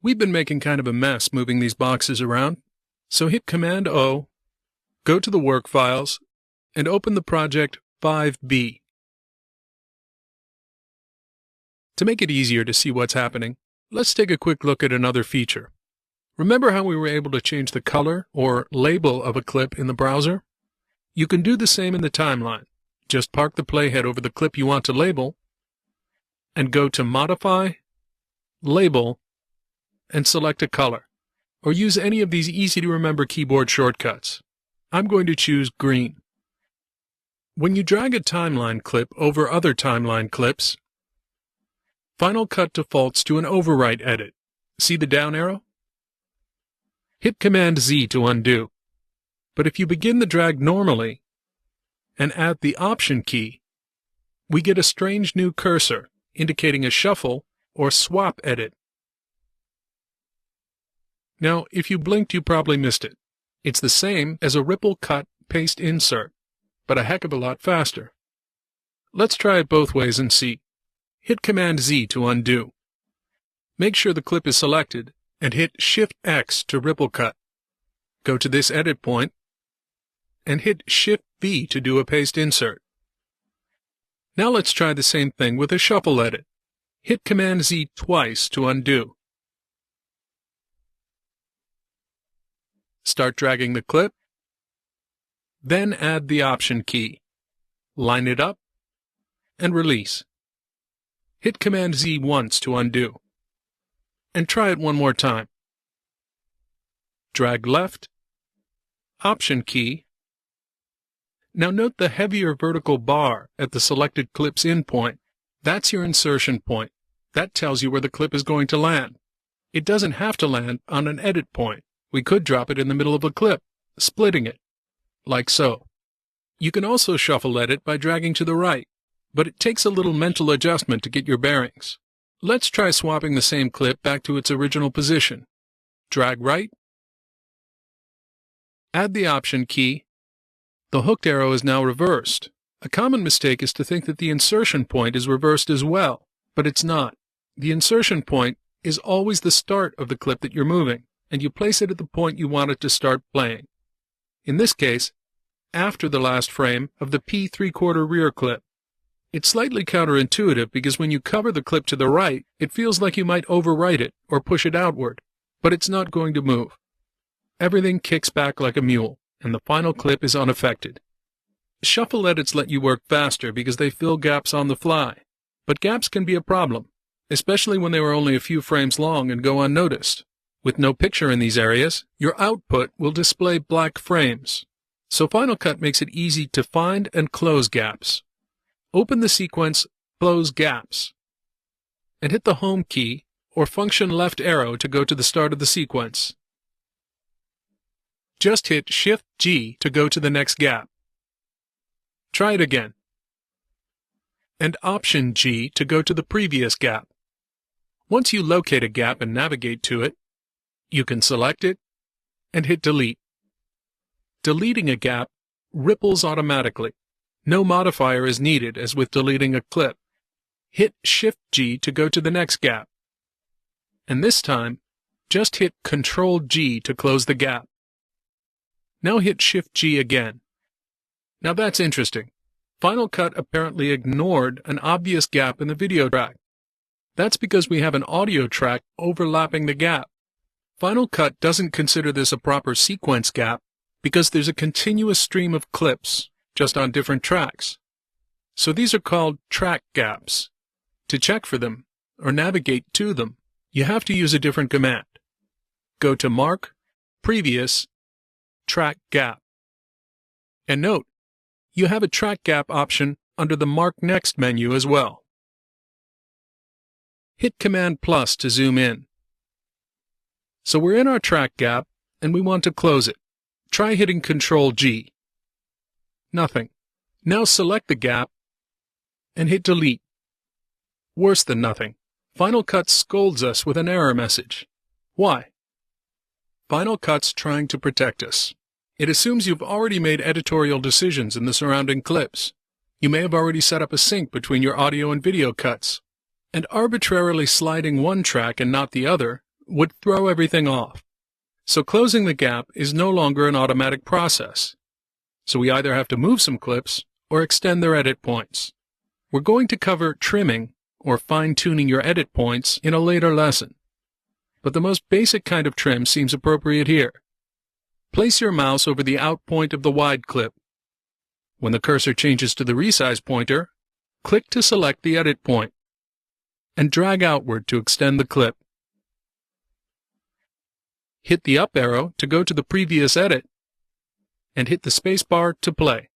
We've been making kind of a mess moving these boxes around, so hit Command-O, go to the work files, and open the project 5B. To make it easier to see what's happening, let's take a quick look at another feature. Remember how we were able to change the color or label of a clip in the browser? You can do the same in the timeline. Just park the playhead over the clip you want to label, and go to Modify, Label, and select a color, or use any of these easy-to-remember keyboard shortcuts. I'm going to choose green. When you drag a timeline clip over other timeline clips, Final Cut defaults to an overwrite edit. See the down arrow? Hit Command-Z to undo. But if you begin the drag normally and add the Option key, we get a strange new cursor indicating a shuffle or swap edit. Now, if you blinked, you probably missed it. It's the same as a ripple cut paste insert, but a heck of a lot faster. Let's try it both ways and see. Hit Command-Z to undo. Make sure the clip is selected and hit Shift-X to ripple cut. Go to this edit point and hit Shift-V to do a paste insert. Now let's try the same thing with a shuffle edit. Hit Command-Z twice to undo. Start dragging the clip, then add the Option key. Line it up, and release. Hit Command-Z once to undo. And try it one more time. Drag left, Option key. Now note the heavier vertical bar at the selected clip's endpoint. That's your insertion point. That tells you where the clip is going to land. It doesn't have to land on an edit point. We could drop it in the middle of a clip, splitting it, like so. You can also shuffle edit by dragging to the right, but it takes a little mental adjustment to get your bearings. Let's try swapping the same clip back to its original position. Drag right, add the Option key. The hooked arrow is now reversed. A common mistake is to think that the insertion point is reversed as well, but it's not. The insertion point is always the start of the clip that you're moving, and you place it at the point you want it to start playing. In this case, after the last frame of the P 3/4 rear clip. It's slightly counterintuitive because when you cover the clip to the right, it feels like you might overwrite it or push it outward, but it's not going to move. Everything kicks back like a mule, and the final clip is unaffected. Shuffle edits let you work faster because they fill gaps on the fly, but gaps can be a problem, especially when they were only a few frames long and go unnoticed. With no picture in these areas, your output will display black frames. So Final Cut makes it easy to find and close gaps. Open the sequence Close Gaps, and hit the Home key or function left arrow to go to the start of the sequence. Just hit Shift-G to go to the next gap. Try it again. And Option-G to go to the previous gap. Once you locate a gap and navigate to it, you can select it and hit Delete. Deleting a gap ripples automatically. No modifier is needed as with deleting a clip. Hit Shift-G to go to the next gap. And this time, just hit Control-G to close the gap. Now hit Shift-G again. Now that's interesting. Final Cut apparently ignored an obvious gap in the video track. That's because we have an audio track overlapping the gap. Final Cut doesn't consider this a proper sequence gap because there's a continuous stream of clips, just on different tracks. So these are called track gaps. To check for them, or navigate to them, you have to use a different command. Go to Mark, Previous, Track Gap. And note, you have a track gap option under the Mark Next menu as well. Hit Command+ to zoom in. So we're in our track gap, and we want to close it. Try hitting Control-G. Nothing. Now select the gap and hit Delete. Worse than nothing. Final Cut scolds us with an error message. Why? Final Cut's trying to protect us. It assumes you've already made editorial decisions in the surrounding clips. You may have already set up a sync between your audio and video cuts. And arbitrarily sliding one track and not the other would throw everything off. So closing the gap is no longer an automatic process. So we either have to move some clips or extend their edit points. We're going to cover trimming or fine-tuning your edit points in a later lesson. But the most basic kind of trim seems appropriate here. Place your mouse over the out point of the wide clip. When the cursor changes to the resize pointer, click to select the edit point and drag outward to extend the clip. Hit the up arrow to go to the previous edit and hit the spacebar to play.